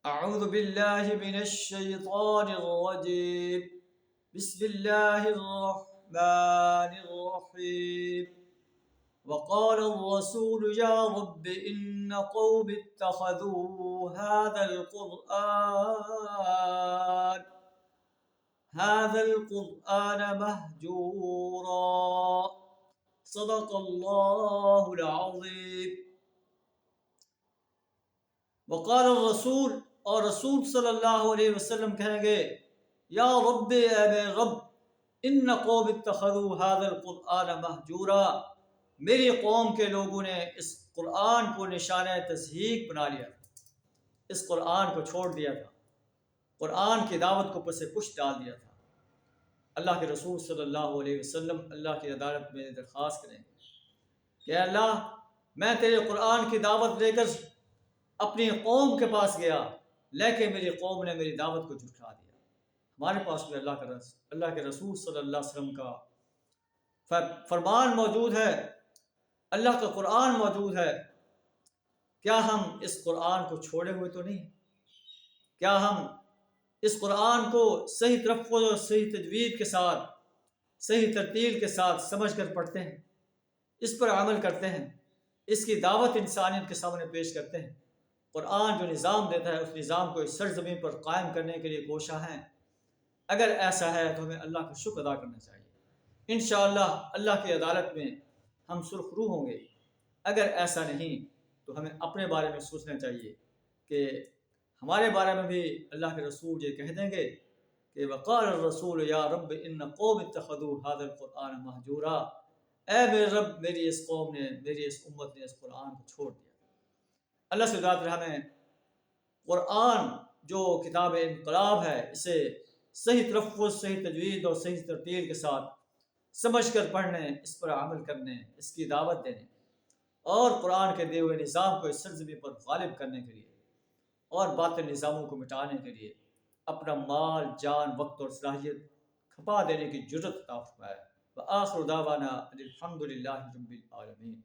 أعوذ بالله من الشيطان الرجيم. بسم الله الرحمن الرحيم. وقال الرسول يا رب إن قوم اتخذوا هذا القرآن مهجورا. صدق الله العظيم. وقال الرسول، اور رسول صلی اللہ علیہ وسلم کہیں گے، یا رب اے میرے رب، ان قوم اتخذوا هذا القرآن مہجورا، میری قوم کے لوگوں نے اس قرآن کو نشانہ تضحیک بنا لیا، اس قرآن کو چھوڑ دیا تھا، قرآن کی دعوت کو پس پش ڈال دیا تھا۔ اللہ کے رسول صلی اللہ علیہ وسلم اللہ کی عدالت میں درخواست کریں کہ اے اللہ، میں تیرے قرآن کی دعوت لے کر اپنی قوم کے پاس گیا، لیکن میری قوم نے میری دعوت کو جھٹلا دیا۔ ہمارے پاس بھی اللہ کے رسول صلی اللہ علیہ وسلم کا فرمان موجود ہے، اللہ کا قرآن موجود ہے۔ کیا ہم اس قرآن کو چھوڑے ہوئے تو نہیں؟ کیا ہم اس قرآن کو صحیح تلفظ اور صحیح تجوید کے ساتھ، صحیح ترتیل کے ساتھ سمجھ کر پڑھتے ہیں، اس پر عمل کرتے ہیں، اس کی دعوت انسانیت کے سامنے پیش کرتے ہیں؟ قرآن جو نظام دیتا ہے اس نظام کو اس سرزمین پر قائم کرنے کے لیے کوشاں ہیں۔ اگر ایسا ہے تو ہمیں اللہ کا شکر ادا کرنا چاہیے۔ انشاءاللہ اللہ کی عدالت میں ہم سرخرو ہوں گے۔ اگر ایسا نہیں تو ہمیں اپنے بارے میں سوچنا چاہیے کہ ہمارے بارے میں بھی اللہ کے رسول یہ کہہ دیں گے کہ وقال الرسول یا رب ان قوم اتخذوا هذا القرآن مہجورا، اے میرے رب، میری اس قوم نے، میری اس امت نے اس قرآن کو چھوڑ دیا۔ اللہ سے دعا ہمیں قرآن جو کتاب انقلاب ہے، اسے صحیح تلفظ، صحیح تجوید اور صحیح ترتیل کے ساتھ سمجھ کر پڑھنے، اس پر عمل کرنے، اس کی دعوت دینے اور قرآن کے دیے ہوئے نظام کو اس سرزمین پر غالب کرنے کے لیے اور باطل نظاموں کو مٹانے کے لیے اپنا مال، جان، وقت اور صلاحیت کھپا دینے کی جرت عطا فرمائے۔ وآخر دعوانا الحمد للہ رب العالمین۔